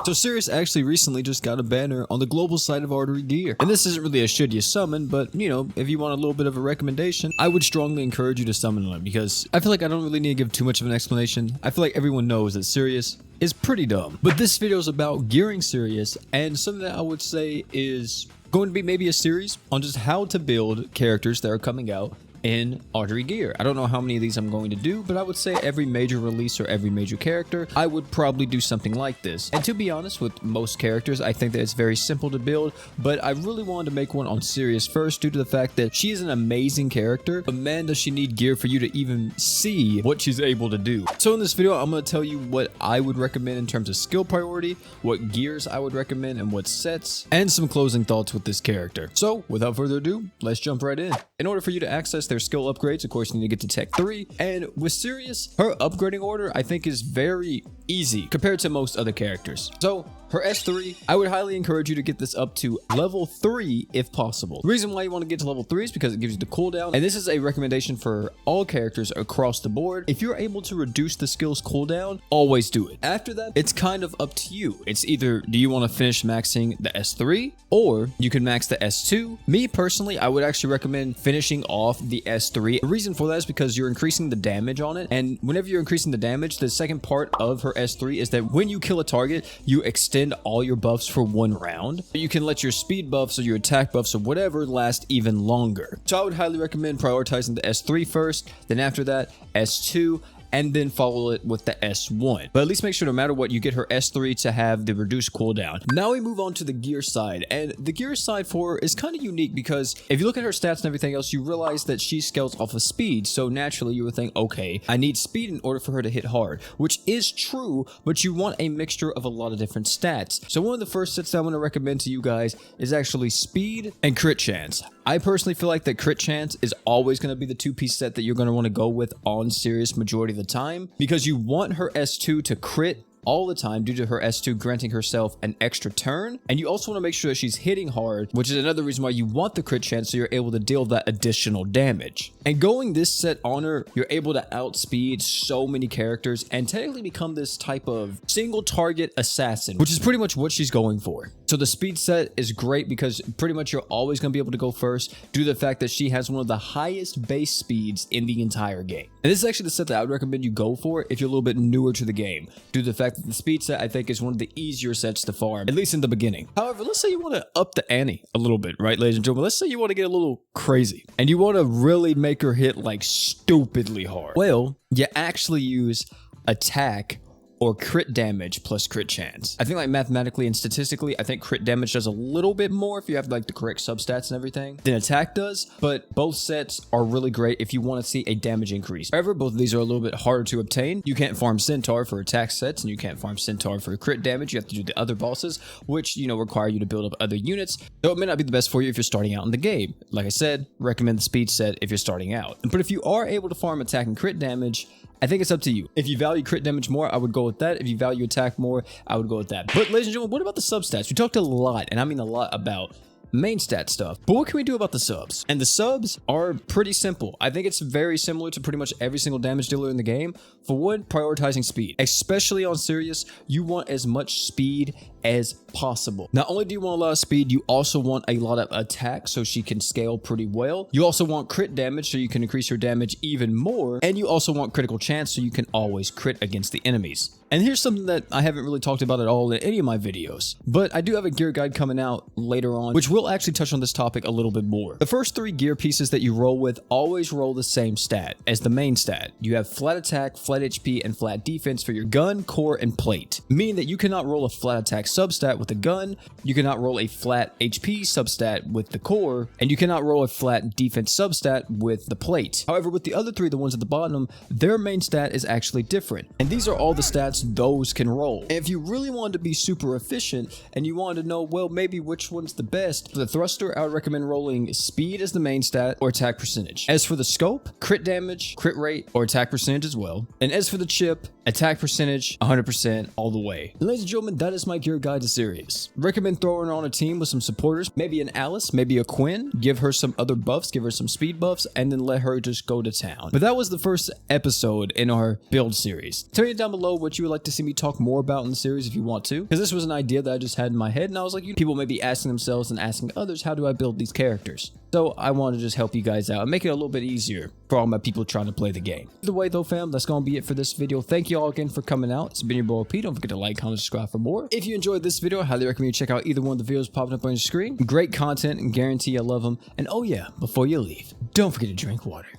So Sirius actually recently just got a banner on the global side of Artery gear. And this isn't really a should you summon, but you know, if you want a little bit of a recommendation, I would strongly encourage you to summon one because I feel like I don't really need to give too much of an explanation. I feel like everyone knows that Sirius is pretty dumb. But this video is about gearing Sirius, and something that I would say is going to be maybe a series on just how to build characters that are coming out in Artery gear. I don't know how many of these I'm going to do, but I would say every major release or every major character, I would probably do something like this. And to be honest, with most characters, I think that it's very simple to build, but I really wanted to make one on Sirius first due to the fact that she is an amazing character, but man, does she need gear for you to even see what she's able to do. So in this video, I'm going to tell you what I would recommend in terms of skill priority, what gears I would recommend, and what sets, and some closing thoughts with this character. So without further ado, let's jump right in. In order for you to access their skill upgrades, of course, you need to get to Tech 3. And with Sirius, her upgrading order, I think, is very easy compared to most other characters. So her S3, I would highly encourage you to get this up to level 3 if possible. The reason why you want to get to level 3 is because it gives you the cooldown, and this is a recommendation for all characters across the board. If you're able to reduce the skill's cooldown, always do it. After that, it's kind of up to you. It's either, do you want to finish maxing the S3, or you can max the S2. Me personally, I would actually recommend finishing off the S3. The reason for that is because you're increasing the damage on it, and whenever you're increasing the damage, the second part of her S3 is that when you kill a target, you extend all your buffs for 1 round. You can let your speed buffs or your attack buffs or whatever last even longer. So I would highly recommend prioritizing the S3 first, then after that, S2, and then follow it with the S1. But at least make sure no matter what, you get her S3 to have the reduced cooldown. Now we move on to the gear side, and the gear side for her is kind of unique because if you look at her stats and everything else, you realize that she scales off of speed. So naturally you would think, okay, I need speed in order for her to hit hard, which is true, but you want a mixture of a lot of different stats. So one of the first sets that I'm going to recommend to you guys is actually speed and crit chance. I personally feel like that crit chance is always going to be the 2-piece set that you're going to want to go with on Sirius majority of the time, because you want her S2 to crit all the time due to her S2 granting herself an extra turn, and you also want to make sure that she's hitting hard, which is another reason why you want the crit chance, so you're able to deal that additional damage. And going this set on her, you're able to outspeed so many characters and technically become this type of single target assassin, which is pretty much what she's going for. So the speed set is great because pretty much you're always going to be able to go first due to the fact that she has one of the highest base speeds in the entire game. And this is actually the set that I would recommend you go for if you're a little bit newer to the game, due to the fact that the speed set, I think, is one of the easier sets to farm, at least in the beginning. However, let's say you want to up the ante a little bit, right, ladies and gentlemen? Let's say you want to get a little crazy and you want to really make her hit like stupidly hard. Well, you actually use attack or crit damage plus crit chance. I think like mathematically and statistically, I think crit damage does a little bit more if you have like the correct substats and everything than attack does, but both sets are really great if you want to see a damage increase. However, both of these are a little bit harder to obtain. You can't farm Centaur for attack sets, and you can't farm Centaur for crit damage. You have to do the other bosses, which, you know, require you to build up other units, so it may not be the best for you if you're starting out in the game. Like I said, recommend the speed set if you're starting out. But if you are able to farm attack and crit damage, I think it's up to you. If you value crit damage more, I would go with that. If you value attack more, I would go with that. But ladies and gentlemen, what about the substats? We talked a lot, and I mean a lot, about main stat stuff, but what can we do about the subs? And the subs are pretty simple. I think it's very similar to pretty much every single damage dealer in the game. For one, prioritizing speed. Especially on Sirius, you want as much speed as possible. Not only do you want a lot of speed, you also want a lot of attack so she can scale pretty well. You also want crit damage so you can increase her damage even more, and you also want critical chance so you can always crit against the enemies. And here's something that I haven't really talked about at all in any of my videos, but I do have a gear guide coming out later on, which will actually touch on this topic a little bit more. The first 3 gear pieces that you roll with always roll the same stat as the main stat. You have flat attack, flat HP, and flat defense for your gun, core, and plate, meaning that you cannot roll a flat attack substat with the gun, you cannot roll a flat HP substat with the core, and you cannot roll a flat defense substat with the plate. However, with the other 3, the ones at the bottom, their main stat is actually different, and these are all the stats those can roll. And if you really wanted to be super efficient and you wanted to know, well, maybe which one's the best, for the thruster, I would recommend rolling speed as the main stat or attack percentage. As for the scope, crit damage, crit rate, or attack percentage as well. And as for the chip, attack percentage, 100% all the way. And ladies and gentlemen, that is my gear guide to Sirius. Recommend throwing her on a team with some supporters, maybe an Alice, maybe a Quinn, give her some other buffs, give her some speed buffs, and then let her just go to town. But that was the first episode in our build series. Tell me down below what you would would like to see me talk more about in the series if you want to, because this was an idea that I just had in my head, and I was like, people may be asking themselves and asking others, how do I build these characters? So I want to just help you guys out and make it a little bit easier for all my people trying to play the game. Either way though, fam, that's going to be it for this video. Thank you all again for coming out. It's been your boy P. Don't forget to like, comment, subscribe for more. If you enjoyed this video, I highly recommend you check out either one of the videos popping up on your screen. Great content and guarantee I love them. And oh yeah, before you leave, don't forget to drink water.